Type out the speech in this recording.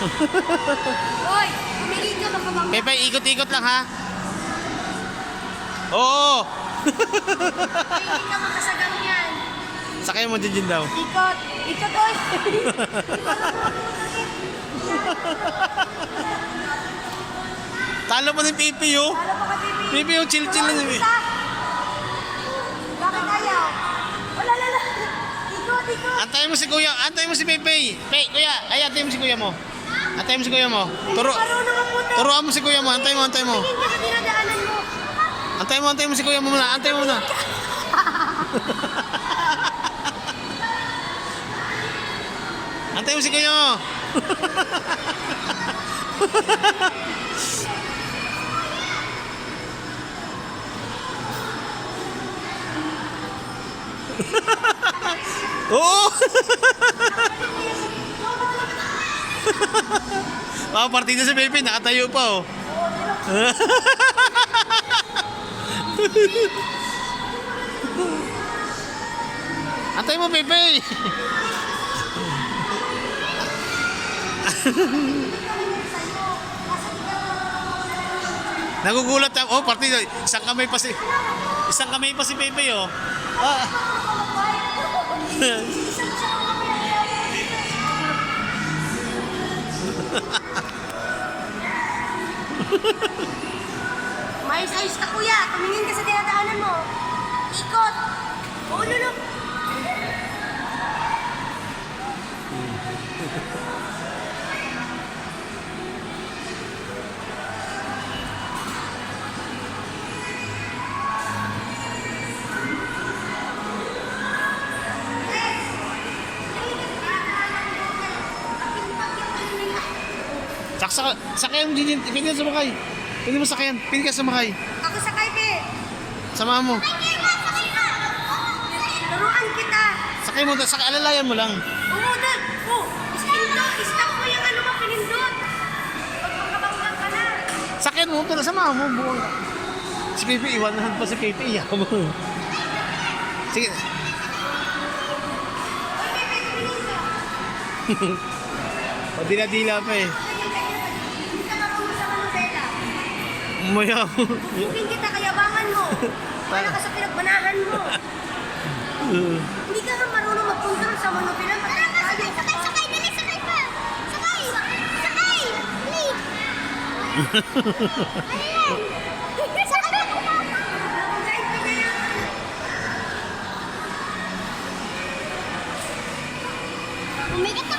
Hoy, tumigil ka baka bang... Pepe, ikot-ikot lang ha. Oo. Tumigil ka makasagang yan. Sakay mo dyan daw. Ikot. Ikot, oy. Talo pa ni Pepe oh. Talo pa ka, Pipi. Pepe oh, chill-chill lang. Bakit ayaw? Wala, lala. Ikot, ikot. Antayin mo si kuya, antayin mo si Pepe. Kuya, ay antayin mo si kuya mo. Antayin mo si kuya mo. Marunong ang puti. Turuan mo si kuya mo, antayin mo. Tingin ka sa dinadaanan mo. Antayin mo si kuya mo muna, antayin mo muna. Antayin mo si kuya mo. Oo! Mga partida si Pepe, nakatayo pa oh. Antay mo, Pepe! Nagugulat ako. Oh, partida. Isang kamay pa si Pepe oh. Ah. Mayos-ayos ka, kuya. Tumingin ka sa dinadaanan mo. Ikot. Ulo lang. Sakayan mo din, pili ka sumakay. Pili mo sakayan, pili ka sumakay. Ako sakay, Pe. Sama mo. Turuan kita. Sakay mo, alalayan mo lang. Oo, dad. Oh, stop mo yung ano mo, pinindot. Pagpagkabanggang ka na. Sakayan mo, pero sama mo, buwang ka. Si Pepe, iwanahan pa si Pepe, iyak mo. Sige. Oy, Pepe, tumingin ka. O, dila-dila pa eh. Hindi ka marunong sa manubela. Umaya mo. Bukin kita, kayabangan mo. Wala ka sa pinagbanahan mo. Hindi ka nga marunong magpunta sa manubela. Sakay, dali, sakay pa! Sakay! Sakay! Dali! Ayan! Sakay! Umigat